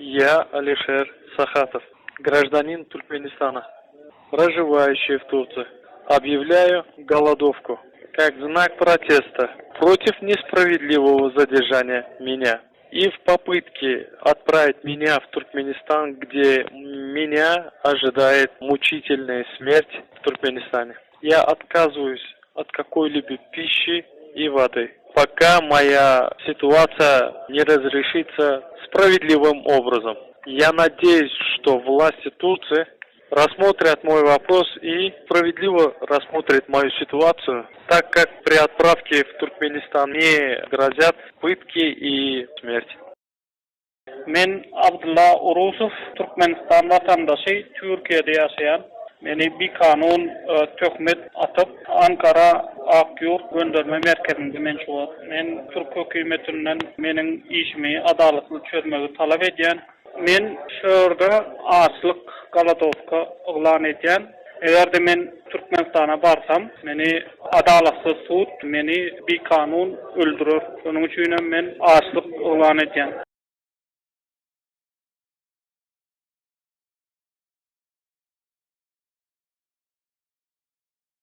Я Алишер Сахатов, гражданин Туркменистана, проживающий в Турции. Объявляю голодовку как знак протеста против несправедливого задержания меня и в попытке отправить меня в Туркменистан, где меня ожидает мучительная смерть в Туркменистане. Я отказываюсь от какой-либо пищи и воды, пока моя ситуация не разрешится справедливым образом. Я надеюсь, что власти Турции рассмотрят мой вопрос и справедливо рассмотрят мою ситуацию, так как при отправке в Туркменистан мне грозят пытки и смерть. Men Abdullah Urusov, Türkmenistan vatandaşı, Türkiye'de yaşayan. Beni bir kanun töhmet atıp Ankara Akyurt gönderme merkezinde menşuat. Men Türk hükümetinden menin işimi adaletli çözmeyi talep edýän. Men şöyle açlık galadowka ılan edýän. Eger de men Türkmenistana barsam, meni adalatsız sud, meni bir kanun öldürür. Şonuň üçin men açlyk ılan edýän.